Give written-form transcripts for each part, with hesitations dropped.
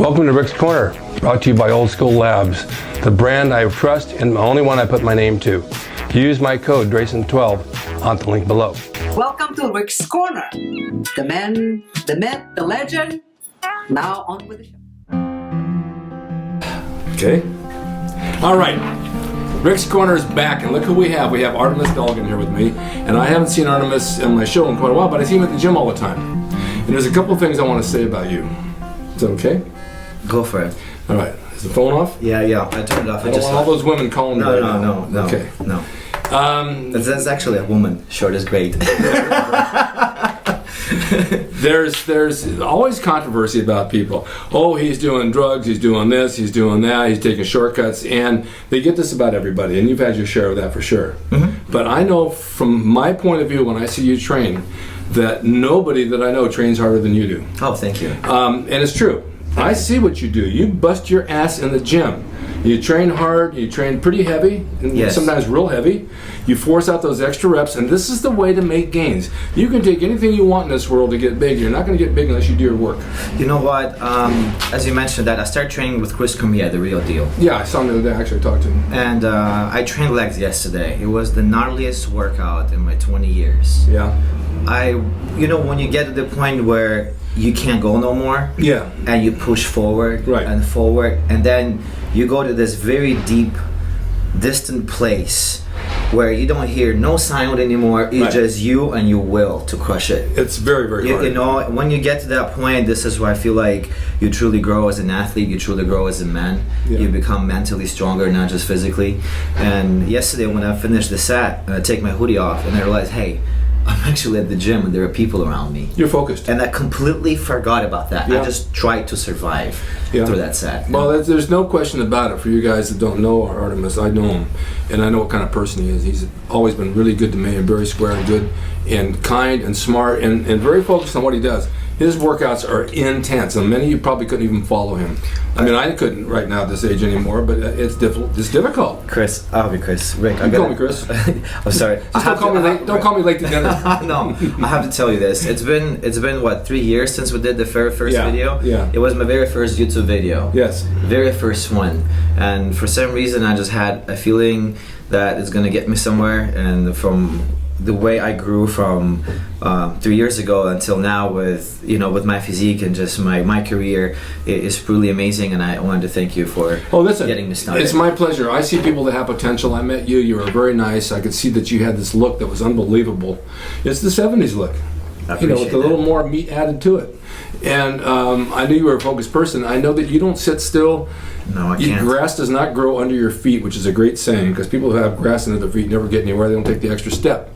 Welcome to Rick's Corner, brought to you by Old School Labs, the brand I trust and the only one I put my name to. Use my code drasin12 on the link below. Welcome to Rick's Corner. The man, the myth, the legend. Now on with the show. Okay. All right. Rick's Corner is back, and look who we have. We have Artemus Dolgren here with me, and I haven't seen Artemus in my show in quite a while, but I see him at the gym all the time. And there's a couple of things I want to say about you. Is that okay? Go for it. All right. Is the phone off? Yeah, I turned it off. I don't want all those women calling me. No. Okay. No. That's actually a woman. Short is great. There's always controversy about people. Oh, he's doing drugs, he's doing this, he's doing that, he's taking shortcuts, and they get this about everybody, and you've had your share of that for sure. Mm-hmm. But I know from my point of view, when I see you train, that nobody that I know trains harder than you do. Oh, thank you. And it's true. I see what you do. You bust your ass in the gym. You train hard, you train pretty heavy, and yes, sometimes real heavy. You force out those extra reps, and this is the way to make gains. You can take anything you want in this world to get big. You're not going to get big unless you do your work. You know what? As you mentioned that, I started training with Chris Cormier, the real deal. Yeah, I saw him the other day. Actually, I talked to him. And I trained legs yesterday. It was the gnarliest workout in my 20 years. Yeah. When you get to the point where you can't go no more, yeah, and you push forward right, and forward, and then you go to this very deep, distant place where you don't hear no sound anymore. It's right, just you and your will to crush it. It's very, very hard. You know, when you get to that point, this is where I feel like you truly grow as an athlete, you truly grow as a man. Yeah. You become mentally stronger, not just physically. And yesterday when I finished the set, I take my hoodie off and I realized, hey, I'm actually at the gym and there are people around me. You're focused. And I completely forgot about that. Yeah. I just tried to survive through that set. Well, there's no question about it. For you guys that don't know Artemus, I know him, and I know what kind of person he is. He's always been really good to me, and very square and good, and kind and smart, and very focused on what he does. His workouts are intense, and many of you probably couldn't even follow him. I mean, I couldn't right now at this age anymore, but it's difficult. Chris, I'll be Chris. Rick, you call me Chris. I'm sorry. Just don't call me late to dinner. No, I have to tell you this. It's been what, 3 years since we did the very first video? Yeah. It was my very first YouTube video. Yes. Very first one. And for some reason, I just had a feeling that it's going to get me somewhere. And from the way I grew from 3 years ago until now with my physique and just my career is truly amazing, and I wanted to thank you for getting me started. It's my pleasure. I see people that have potential. I met you. You were very nice. I could see that you had this look that was unbelievable. It's the 70s look. With a little more meat added to it. And I knew you were a focused person. I know that you don't sit still. No, I can't. Grass does not grow under your feet, which is a great saying, because people who have grass under their feet never get anywhere. They don't take the extra step.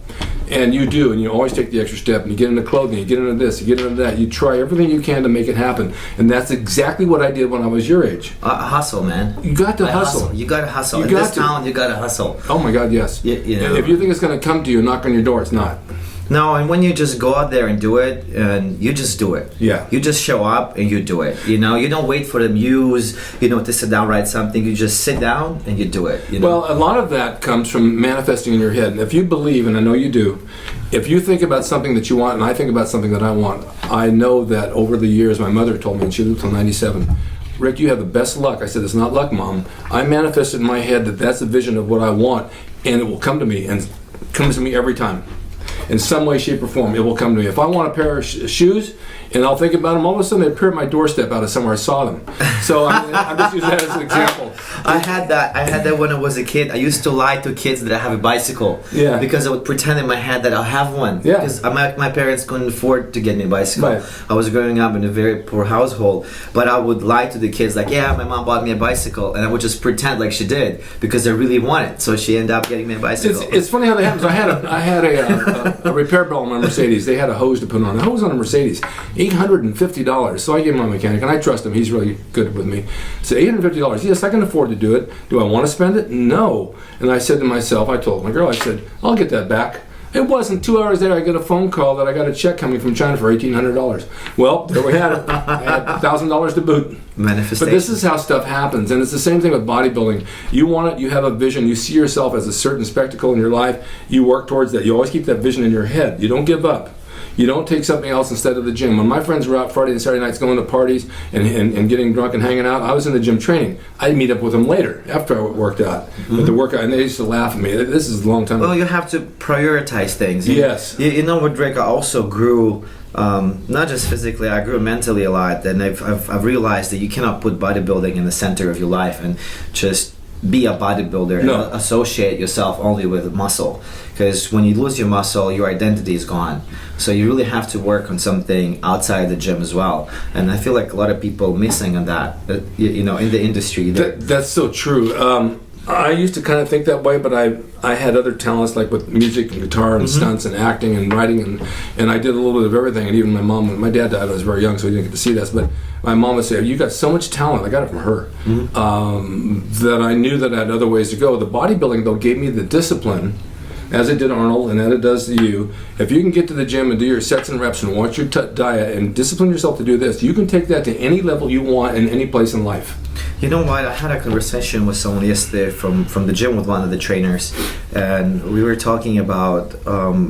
And you do, and you always take the extra step, and you get into clothing, you get into this, you get into that. You try everything you can to make it happen. And that's exactly what I did when I was your age. Hustle, man. You got to hustle. You got to hustle. In this town, you got to hustle. Oh my God, yes. If you think it's going to come to you, knock on your door, it's not. No, and when you just go out there and do it, and you just do it. Yeah. You just show up and you do it. You don't wait for the muse, to sit down, write something. You just sit down and you do it. Well, a lot of that comes from manifesting in your head. And if you believe, and I know you do, if you think about something that you want, and I think about something that I want, I know that over the years, my mother told me, and she lived till 97, Rick, you have the best luck. I said, it's not luck, Mom. I manifested in my head that that's a vision of what I want, and it will come to me, and it comes to me every time. In some way, shape, or form, it will come to me. If I want a pair of shoes, and I'll think about them, all of a sudden they appear at my doorstep out of somewhere I saw them. So I'm just using that as an example. I had that when I was a kid. I used to lie to kids that I have a bicycle. Yeah. Because I would pretend in my head that I'll have one. Yeah. Because my parents couldn't afford to get me a bicycle. Right. I was growing up in a very poor household, but I would lie to the kids like, yeah, my mom bought me a bicycle, and I would just pretend like she did because I really wanted. So she ended up getting me a bicycle. It's funny how that happens. I had a repair bill on my Mercedes. They had a hose to put on. A hose on a Mercedes, $850. So I gave my mechanic, and I trust him. He's really good with me. So $850. Yes, I can afford to do it. Do I want to spend it? No. And I said to myself, I told my girl, I said, I'll get that back. It wasn't 2 hours later I get a phone call that I got a check coming from China for $1,800. Well, there we had it. I had $1,000 to boot. Manifestation. But this is how stuff happens, and it's the same thing with bodybuilding. You want it, you have a vision, you see yourself as a certain spectacle in your life, you work towards that. You always keep that vision in your head. You don't give up. You don't take something else instead of the gym. When my friends were out Friday and Saturday nights going to parties and getting drunk and hanging out, I was in the gym training. I'd meet up with them later after I worked out. But the workout, and they used to laugh at me. This is a long time ago. Well, you have to prioritize things. Yes. You know what, Drake? I also grew, not just physically, I grew mentally a lot. And I've realized that you cannot put bodybuilding in the center of your life and just be a bodybuilder and associate yourself only with muscle. Because when you lose your muscle, your identity is gone. So you really have to work on something outside the gym as well. And I feel like a lot of people missing on that, you know, in the industry. That's so true. I used to kind of think that way, but I had other talents like with music and guitar and stunts and acting and writing, and I did a little bit of everything. And even my dad died when I was very young, so he didn't get to see this. But my mom would say, "You got so much talent." I got it from her. That I knew that I had other ways to go. The bodybuilding though gave me the discipline, as it did Arnold and as it does to you. If you can get to the gym and do your sets and reps and watch your diet and discipline yourself to do this, you can take that to any level you want in any place in life. You know what? I had a conversation with someone yesterday from the gym with one of the trainers, and we were talking about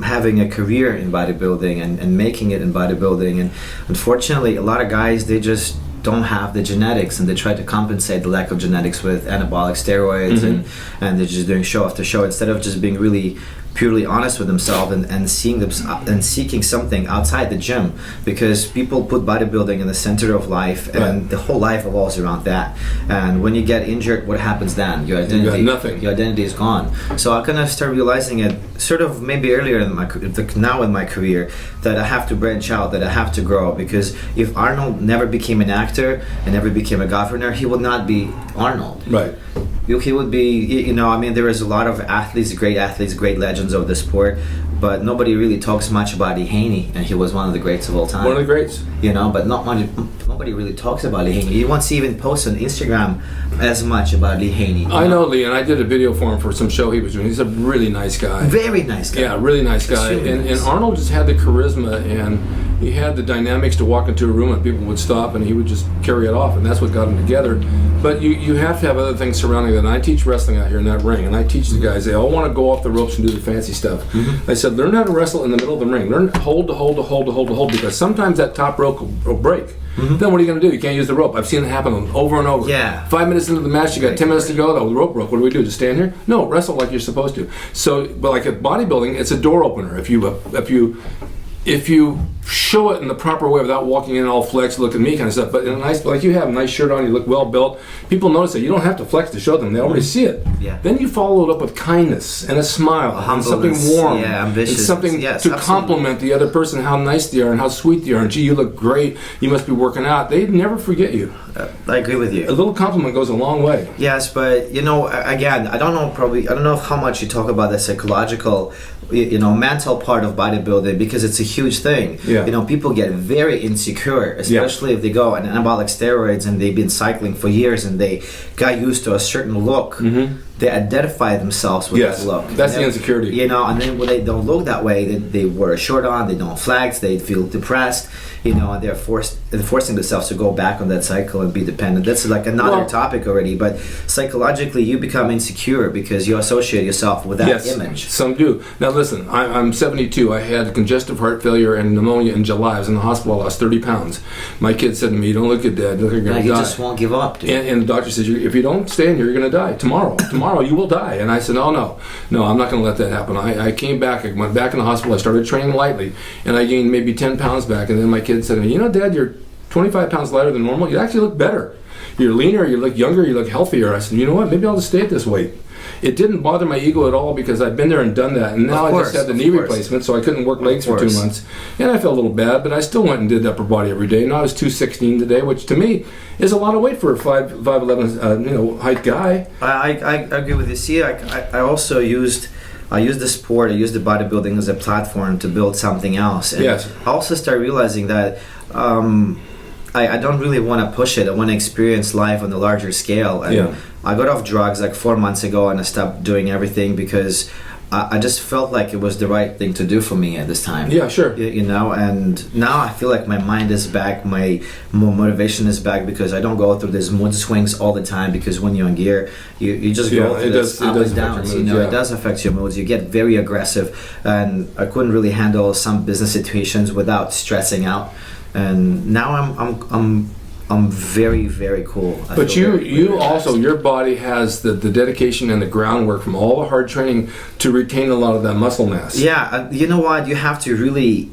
having a career in bodybuilding and making it in bodybuilding. And unfortunately, a lot of guys, they just don't have the genetics, and they try to compensate the lack of genetics with anabolic steroids, and they're just doing show after show instead of just being really purely honest with themselves and seeking something outside the gym, because people put bodybuilding in the center of life, and the whole life revolves around that. And when you get injured, what happens then? Your identity, you got nothing. Your identity is gone. So I kind of start realizing it sort of maybe earlier in now in my career, that I have to branch out, that I have to grow, because if Arnold never became an actor and never became a governor, he would not be Arnold. Right. He would be, you know, I mean, there is a lot of athletes, great legends of the sport, but nobody really talks much about Lee Haney, and he was one of the greats of all time. One of the greats. You know, but nobody really talks about Lee Haney. You won't see even posts on Instagram as much about Lee Haney. I know Lee, and I did a video for him for some show he was doing. He's a really nice guy. Very nice guy. Yeah, really nice guy. And Arnold just had the charisma, and he had the dynamics to walk into a room and people would stop and he would just carry it off, and that's what got them together. But you have to have other things surrounding that. And I teach wrestling out here in that ring, and I teach the guys, they all want to go off the ropes and do the fancy stuff. I said, learn how to wrestle in the middle of the ring. Learn hold to hold to hold to hold to hold, because sometimes that top rope will break. Then what are you going to do? You can't use the rope. I've seen it happen over and over. Yeah. 5 minutes into the match, you got 10 minutes to go. The rope broke. What do we do? Just stand here? No, wrestle like you're supposed to. So, but like at bodybuilding, it's a door opener. If you show it in the proper way without walking in all flexed, look at me kind of stuff, but in a nice, like you have a nice shirt on, you look well built, people notice it. You don't have to flex to show them, they already see it. Yeah. Then you follow it up with kindness and a smile and something warm, ambitious, and something to compliment the other person, how nice they are and how sweet they are, and gee, you look great, you must be working out. They'd never forget you. I agree with you. A little compliment goes a long way. Yes, but you know, again, I don't know how much you talk about the psychological, you know, mental part of bodybuilding, because it's a huge thing. Yeah. You know, people get very insecure, especially if they go on anabolic steroids and they've been cycling for years and they got used to a certain look. They identify themselves with that look. That's the insecurity. You know, and then when they don't look that way, they wear a shirt on, they don't flex, they feel depressed, you know, and they're forcing themselves to go back on that cycle and be dependent. That's like another topic already, but psychologically you become insecure because you associate yourself with that image. Some do. Now listen, I'm 72. I had congestive heart failure and pneumonia in July. I was in the hospital. I lost 30 pounds. My kid said to me, "You don't look good, Dad. You're going to die." You just won't give up, dude. And the doctor says, "If you don't stay in here, you're going to die tomorrow. Tomorrow you will die." And I said, no, I'm not going to let that happen. I came back. I went back in the hospital. I started training lightly, and I gained maybe 10 pounds back. And then my kid said to me, "You know, Dad, you're 25 pounds lighter than normal. You actually look better. You're leaner, you look younger, you look healthier." I said, "You know what? Maybe I'll just stay at this weight." It didn't bother my ego at all because I've been there and done that. And now I just had the knee replacement, so I couldn't work legs for 2 months. And I felt a little bad, but I still went and did upper body every day. And I was 216 today, which to me is a lot of weight for a 5'11", height guy. I agree with you. See, I also used the sport, I used the bodybuilding as a platform to build something else. And I also started realizing that I don't really want to push it. I want to experience life on a larger scale. And I got off drugs like 4 months ago, and I stopped doing everything because I just felt like it was the right thing to do for me at this time. Yeah, sure. You know, and now I feel like my mind is back, my motivation is back, because I don't go through these mood swings all the time, because when you're in gear, you just go through this up and downs, you know, it does affect your moods. You get very aggressive, and I couldn't really handle some business situations without stressing out. And now I'm very, very cool. But you also, your body has the dedication and the groundwork from all the hard training to retain a lot of that muscle mass. Yeah, you know what? You have to really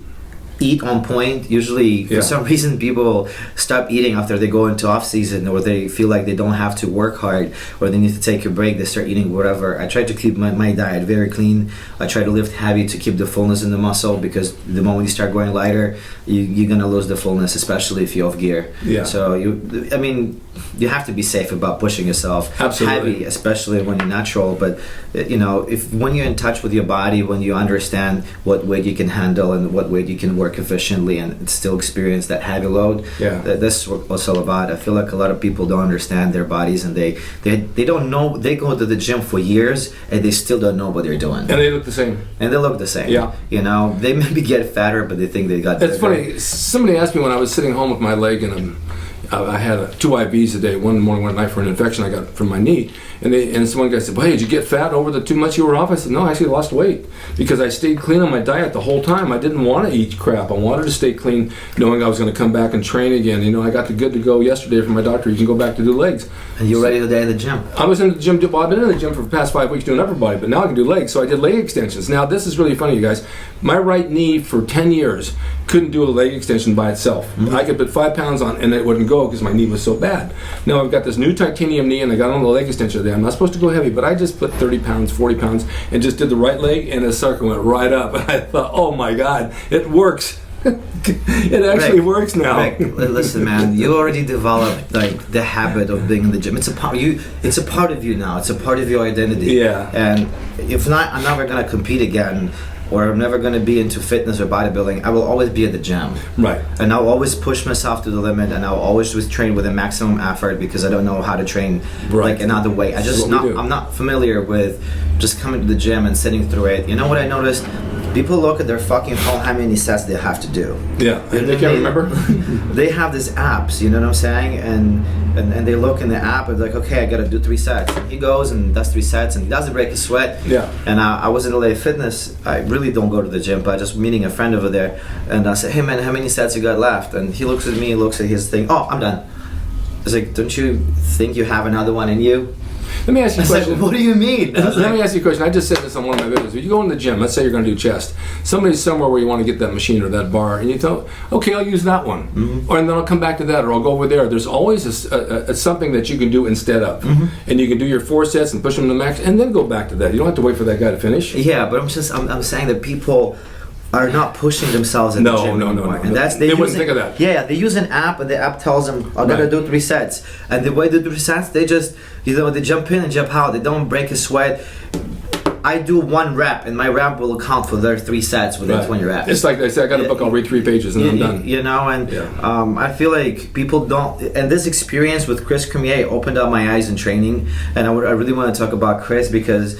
eat on point. Usually, for some reason, people stop eating after they go into off season, or they feel like they don't have to work hard, or they need to take a break. They start eating whatever. I try to keep my diet very clean. I try to lift heavy to keep the fullness in the muscle, because the moment you start going lighter, you're gonna lose the fullness, especially if you're off gear. Yeah. So you have to be safe about pushing yourself. Absolutely. Heavy, especially when you're natural. But you know, when you're in touch with your body, when you understand what weight you can handle and what weight you can work efficiently and still experience that heavy load, that's what it's all about. I feel like a lot of people don't understand their bodies, and they don't know. They go to the gym for years and they still don't know what they're doing. And they look the same. And they look the same. Yeah. You know, they maybe get fatter, but they think they got bigger. It's funny. Somebody asked me when I was sitting home with my leg and I had 2 IVs a day, one morning, one night, for an infection I got from my knee. And someone guy said, "Well, hey, did you get fat over the 2 months you were off?" I said, "No, I actually lost weight because I stayed clean on my diet the whole time. I didn't want to eat crap. I wanted to stay clean, knowing I was going to come back and train again. You know, I got the good to go yesterday from my doctor. You can go back to do legs." And you're ready today in the gym. I was in the gym. Well, I've been in the gym for the past 5 weeks doing upper body, but now I can do legs. So I did leg extensions. Now this is really funny, you guys. My right knee for 10 years couldn't do a leg extension by itself. I could put 5 pounds on and it wouldn't go because my knee was so bad. Now I've got this new titanium knee and I got on the leg extension today. I'm not supposed to go heavy, but I just put 30 pounds, 40 pounds, and just did the right leg, and the sucker went right up. And I thought, oh my God, it works. It actually works now. Rick, listen, man, you already developed like the habit of being in the gym. It's a part you. It's a part of you now. It's a part of your identity. Yeah. And if not, I'm never gonna compete again, or I'm never going to be into fitness or bodybuilding. I will always be at the gym. Right. And I'll always push myself to the limit, and I'll always train with a maximum effort, because I don't know how to train like another way. I'm not familiar with just coming to the gym and sitting through it. You know what I noticed? People look at their fucking phone, how many sets they have to do. Yeah, and they can't remember. They have these apps, you know what I'm saying? And they look in the app and they're like, okay, I gotta do 3 sets. He goes and does 3 sets and he doesn't break a sweat. Yeah. And I was in LA Fitness. I really don't go to the gym, but just meeting a friend over there, and I said, hey man, how many sets you got left? And he looks at me, looks at his thing, oh, I'm done. It's like, don't you think you have another one in you? Let me ask you a question. Like, what do you mean? Let me ask you a question. I just said this on one of my videos. If you go in the gym, let's say you're going to do chest. Somebody's somewhere where you want to get that machine or that bar, and you tell, okay, I'll use that one. Or and then I'll come back to that, or I'll go over there. There's always something that you can do instead of. And you can do your 4 sets and push them to the max, and then go back to that. You don't have to wait for that guy to finish. Yeah, but I'm saying that people are not pushing themselves in the gym anymore. And that's they wouldn't think of that. Yeah, they use an app, and the app tells them, "I gotta do 3 sets." And the way they do 3 sets, they just, they jump in and jump out. They don't break a sweat. I do 1 rep, and my rep will account for their 3 sets within 20 reps. It's like they say, I got a book, I'll read 3 pages, and I'm done. You know, and I feel like people don't. And this experience with Chris Cormier opened up my eyes in training, and I really want to talk about Chris because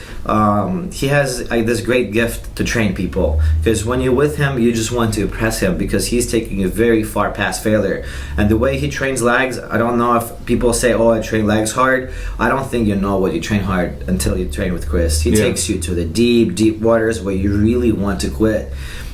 he has this great gift to train people. Because when you're with him, you just want to impress him because he's taking you very far past failure. And the way he trains legs, I don't know if people say, "Oh, I train legs hard." I don't think you know what you train hard until you train with Chris. He takes you to the deep waters where you really want to quit,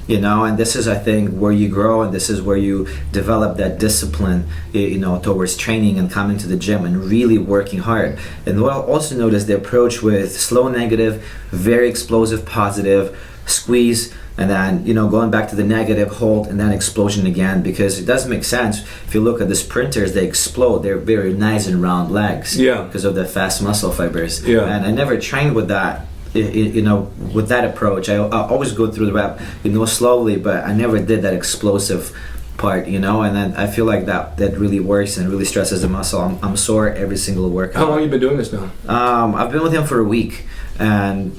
you know. And this is, I think, where you grow, and this is where you develop that discipline, you know, towards training and coming to the gym and really working hard. And what I'll also notice, the approach with slow negative, very explosive positive, squeeze, and then, you know, going back to the negative, hold, and then explosion again, because it doesn't make sense. If you look at the sprinters, they explode. They're very nice and round legs because of the fast muscle fibers. And I never trained with that, you know, with that approach. I always go through the rep, you know, slowly, but I never did that explosive part, you know. And then I feel like that really works and really stresses the muscle. I'm sore every single workout. How long have you been doing this now? I've been with him for a week, and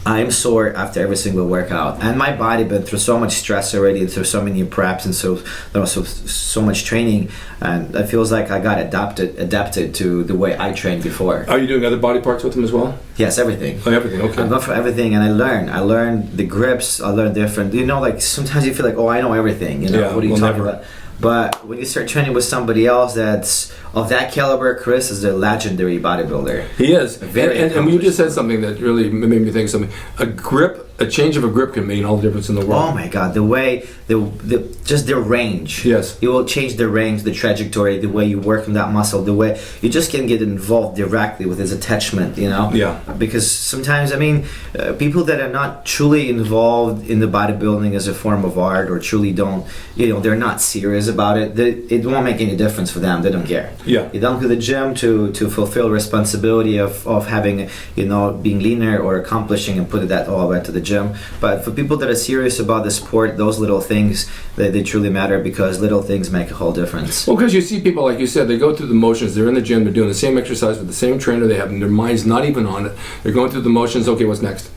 I'm sore after every single workout, and my body been through so much stress already, through so many preps and so much training, and it feels like I got adapted to the way I trained before. Are you doing other body parts with them as well? Yes, everything. Oh, everything. Okay. I go for everything, and I learn the grips. I learn different. You know, like sometimes you feel like, oh, I know everything. You know, Yeah, what are you well, talking never. about? But when you start training with somebody else that's of that caliber, Chris is a legendary bodybuilder. He is. Very And you just said something that really made me think of something. A change of a grip can mean all the difference in the world. Oh my God, the way, just their range. Yes. It will change the range, the trajectory, the way you work on that muscle, the way you just can get involved directly with his attachment, you know? Yeah. Because sometimes, I mean, people that are not truly involved in the bodybuilding as a form of art, or truly don't, you know, they're not serious about it, it won't make any difference for them. They don't care. Yeah. You don't go to the gym to fulfill responsibility of having, you know, being leaner or accomplishing and put that all into the gym. But for people that are serious about the sport, those little things, they truly matter, because little things make a whole difference. Well, because you see people, like you said, they go through the motions. They're in the gym. They're doing the same exercise with the same trainer. They have their minds not even on it. They're going through the motions. Okay, what's next?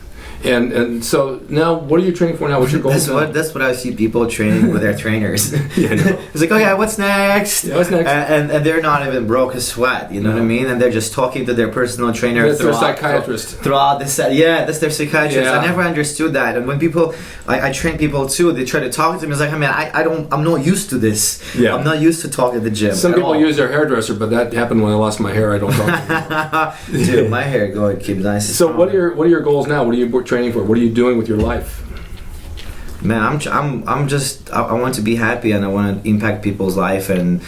And so now, what are you training for now? What's your goal? That's what I see people training with their trainers. Yeah, I know. It's like, oh yeah, what's next? Yeah, what's next? And they're not even broke a sweat. You know what I mean? And they're just talking to their personal trainer. That's their psychiatrist. Throughout this, yeah, that's their psychiatrist. Yeah. I never understood that. And when people, I train people too, they try to talk to me. It's like, I mean, I'm not used to this. Yeah. I'm not used to talking at the gym. Some at people all. use their hairdresser, but that happened when I lost my hair. I don't talk to them. Dude, my hair going keep nice. and So strong. what are your goals now? What are you training for? What are you doing with your life? Man, I want to be happy, and I want to impact people's life and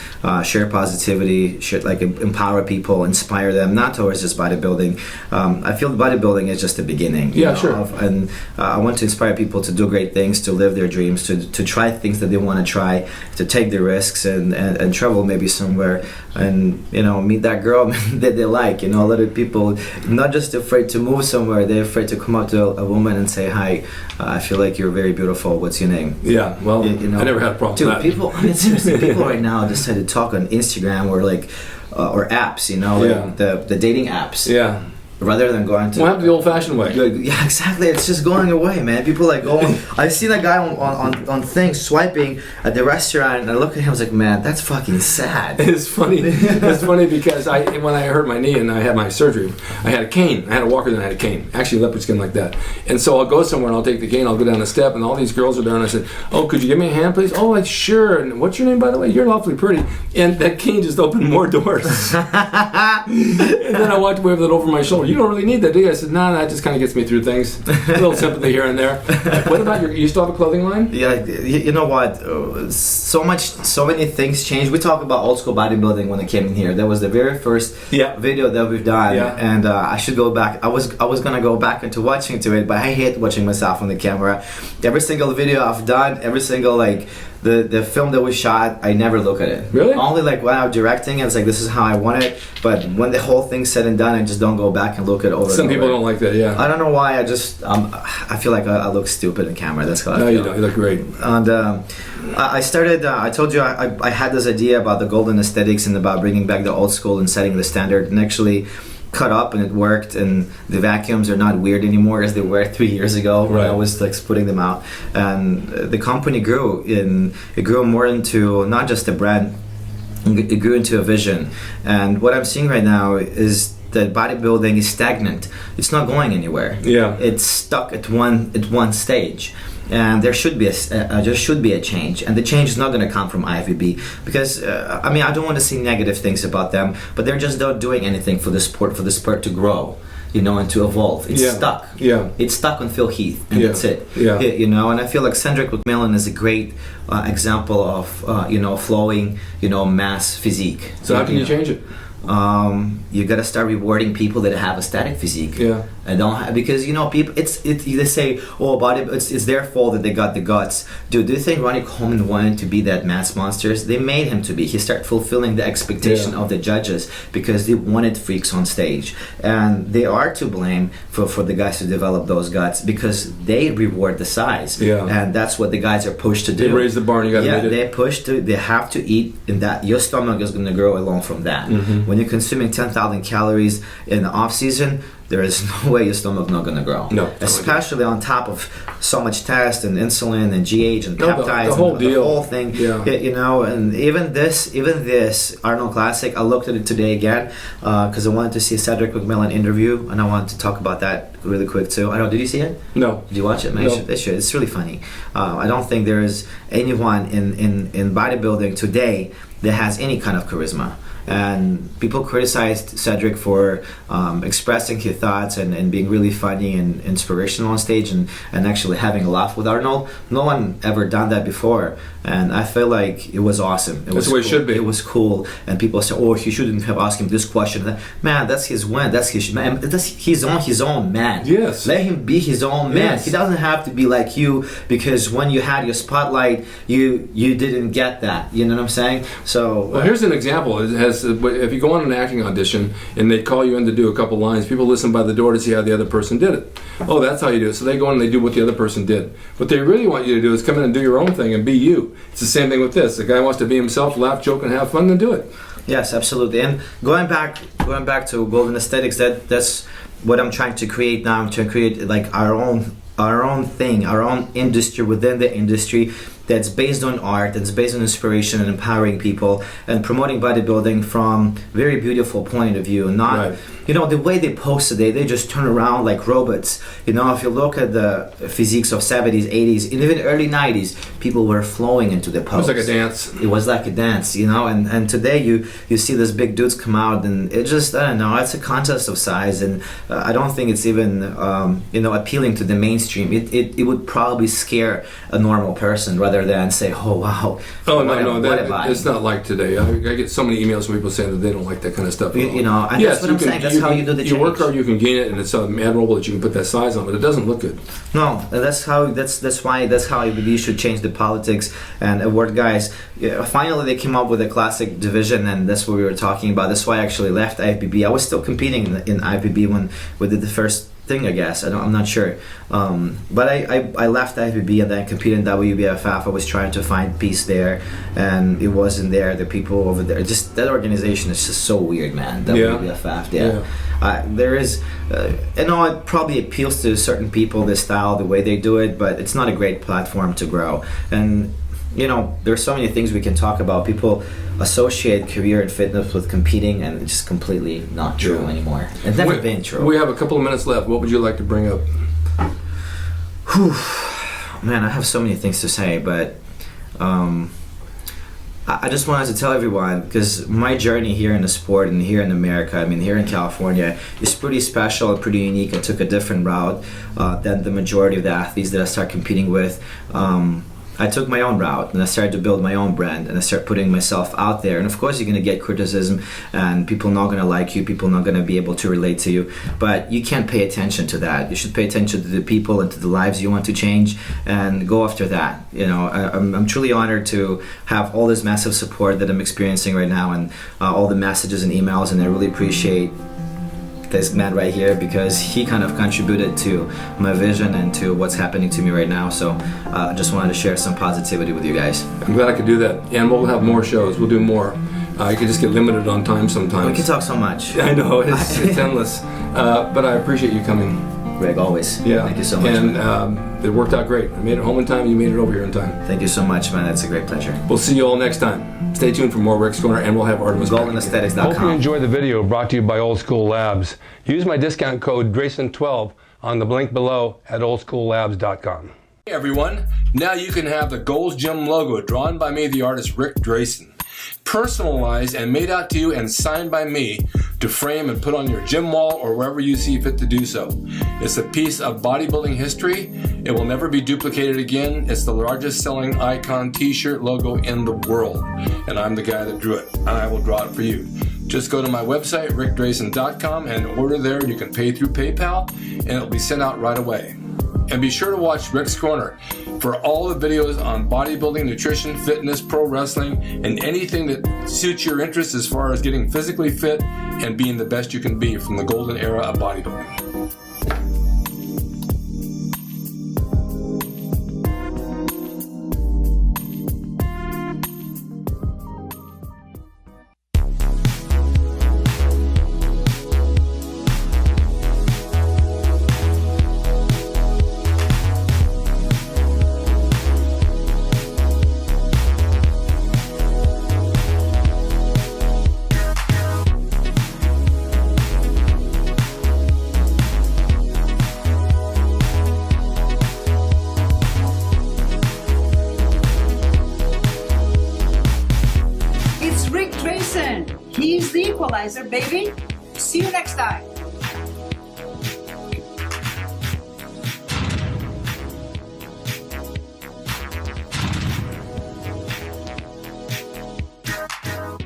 share positivity, empower people, inspire them, not towards just bodybuilding. I feel bodybuilding is just the beginning. Yeah, sure. And I want to inspire people to do great things, to live their dreams, to try things that they want to try, to take the risks and travel maybe somewhere, and you know, meet that girl that they like. You know, a lot of people not just afraid to move somewhere, they're afraid to come up to a woman and say, hi, I feel like you're very beautiful. What's your name? Yeah, well, You know, I never had a problem dude, with that. people, I mean, seriously, people right now decide to talk on Instagram or or apps, you know, like the dating apps. Yeah. Rather than going to... What happened the old-fashioned way? Yeah, exactly. It's just going away, man. People like going... I seen a guy on things swiping at the restaurant, and I look at him, I was like, man, that's fucking sad. It's funny. It's funny because when I hurt my knee and I had my surgery, I had a cane. I had a walker, then I had a cane. Actually, leopard skin like that. And so I'll go somewhere and I'll take the cane. I'll go down the step, and all these girls are there. And I said, "Oh, could you give me a hand, please?" "Oh, like sure." "And what's your name, by the way?" "You're awfully pretty." And that cane just opened more doors. And then I walked away with it over my shoulder. "You don't really need that, do you?" I said, "No, that just kind of gets me through things. A little sympathy here and there." What about you still have a clothing line? Yeah, you know what? So many things changed. We talk about old school bodybuilding when I came in here. That was the very first video that we've done, and I should go back. I was gonna go back into watching to it, but I hate watching myself on the camera. Every single video I've done, every single the film that we shot, I never look at it. Really? Only when I'm directing it, it's like, this is how I want it. But when the whole thing's said and done, I just don't go back and look at it over. Some and people over. don't like that. Yeah. I don't know why. I feel like I look stupid in camera. That's how I No, feel. you don't. You look great. And I started, I told you I had this idea about the golden aesthetics and about bringing back the old school and setting the standard, and actually cut up, and it worked, and the vacuums are not weird anymore as they were 3 years ago when I was putting them out. And the company grew, and it grew more into not just a brand, it grew into a vision. And what I'm seeing right now is that bodybuilding is stagnant. It's not going anywhere. Yeah. It's stuck at one stage. And there should be a change, and the change is not going to come from IFBB, because I mean, I don't want to see negative things about them, but they're just not doing anything for the sport to grow, you know, and to evolve. It's stuck. Yeah. It's stuck on Phil Heath, and that's it. Yeah. You know, and I feel like Cedric McMillan is a great example of flowing, mass physique. So how can you change it? You gotta start rewarding people that have a static physique. Yeah. And don't because people they say, oh, it's their fault that they got the guts. Dude, do you think Ronnie Coleman wanted to be that mass monsters? They made him to be. He started fulfilling the expectation of the judges because they wanted freaks on stage, and they are to blame for the guys who develop those guts, because they reward the size. And that's what the guys are pushed to do. They raise the bar, and you gotta meet it. They have to eat, and that your stomach is gonna grow along from that. When when you're consuming 10,000 calories in the off season, there is no way your stomach not going to grow. No, especially on top of so much test and insulin and GH and peptides, the whole and deal. the whole thing. Yeah. You know, and even this Arnold Classic, I looked at it today again because I wanted to see a Cedric McMillan interview, and I wanted to talk about that really quick too. I don't. Did you see it? No. Did you watch it? Man, No. you should. It's really funny. I don't think there is anyone in bodybuilding today that has any kind of charisma. And people criticized Cedric for expressing his thoughts and being really funny and inspirational on stage and actually having a laugh with Arnold. No one ever done that before, and I feel like it was awesome. That's the way it should be. It was cool, and people say, "Oh, you shouldn't have asked him this question." Man, that's his win. That's his man. He's on his own, man. Yes. Let him be his own man. Yes. He doesn't have to be like you, because when you had your spotlight, you didn't get that. You know what I'm saying? So Well, here's an example. If you go on an acting audition and they call you in to do a couple lines, people listen by the door to see how the other person did it. Oh, that's how you do it. So they go in and they do what the other person did. What they really want you to do is come in and do your own thing and be you. It's the same thing with this. The guy wants to be himself, laugh, joke, and have fun, then do it. yes, absolutely. And going back to Golden Aesthetics, that's what I'm trying to create now. I'm trying to create like our own thing, our own industry within the industry that's based on art, that's based on inspiration and empowering people and promoting bodybuilding from very beautiful point of view. Not, Right. you know, the way they post today, they just turn around like robots. You know, if you look at the physiques of 70s, 80s, and even early 90s, people were flowing into the It pose. was like a dance. It was like a dance, you know, and today you see these big dudes come out, and it just, I don't know, it's a contest of size, and I don't think it's even appealing to the mainstream. It would probably scare a normal person rather than say, oh wow, Oh, what am I? it's not like today. I get so many emails from people saying that they don't like that kind of stuff. You know, and that's what I'm saying. That's how you do the You change. work hard, you can gain it, and it's admirable that you can put that size on, but it doesn't look good. No, that's how IBB should change the politics and award guys. Yeah, finally, they came up with a classic division, and that's what we were talking about. That's why I actually left IBB. I was still competing in IBB when we did the first thing, I guess. I'm not sure. But I left IBB and then competed in WBFF. I was trying to find peace there, and it wasn't there. The people over there, just that organization is just so weird, man. WBFF, there is, it probably appeals to certain people, this style, the way they do it, but it's not a great platform to grow. And you know, there's so many things we can talk about. People associate career in fitness with competing, and it's just completely not true anymore. It's never been true. We have a couple of minutes left. What would you like to bring up? Man, I have so many things to say, but I just wanted to tell everyone, because my journey here in the sport and here in America, I mean here in California, is pretty special and pretty unique. I took a different route than the majority of the athletes that I start competing with. I took my own route, and I started to build my own brand, and I started putting myself out there. And of course you're going to get criticism, and people not going to like you, people not going to be able to relate to you, but you can't pay attention to that. You should pay attention to the people and to the lives you want to change, and go after that. You know, I'm truly honored to have all this massive support that I'm experiencing right now, and all the messages and emails, and I really appreciate this man right here, because he kind of contributed to my vision and to what's happening to me right now. So I just wanted to share some positivity with you guys. I'm glad I could do that. And we'll have more shows. We'll do more. You can just get limited on time sometimes. We can talk so much. I know, it's endless. But I appreciate you coming. Greg, always. Yeah. Thank you so much. And it worked out great. I made it home in time. You made it over here in time. Thank you so much, man. It's a great pleasure. We'll see you all next time. Stay tuned for more Rick's Corner, and we'll have Artemus back again. Hope you GoldenAesthetics.com. enjoyed the video brought to you by Old School Labs. Use my discount code DRASIN12 on the link below at oldschoollabs.com. Hey everyone, now you can have the Gold's Gym logo drawn by me, the artist Rick Drasin, personalized and made out to you and signed by me to frame and put on your gym wall or wherever you see fit to do so. It's a piece of bodybuilding history. It will never be duplicated again. It's the largest selling icon t-shirt logo in the world, and I'm the guy that drew it, and I will draw it for you. Just go to my website, rickdrasin.com, and order there. You can pay through PayPal, and it'll be sent out right away. And be sure to watch Rick's Corner for all the videos on bodybuilding, nutrition, fitness, pro wrestling, and anything that suits your interest as far as getting physically fit and being the best you can be from the golden era of bodybuilding. Drasin. He's the equalizer, baby. See you next time.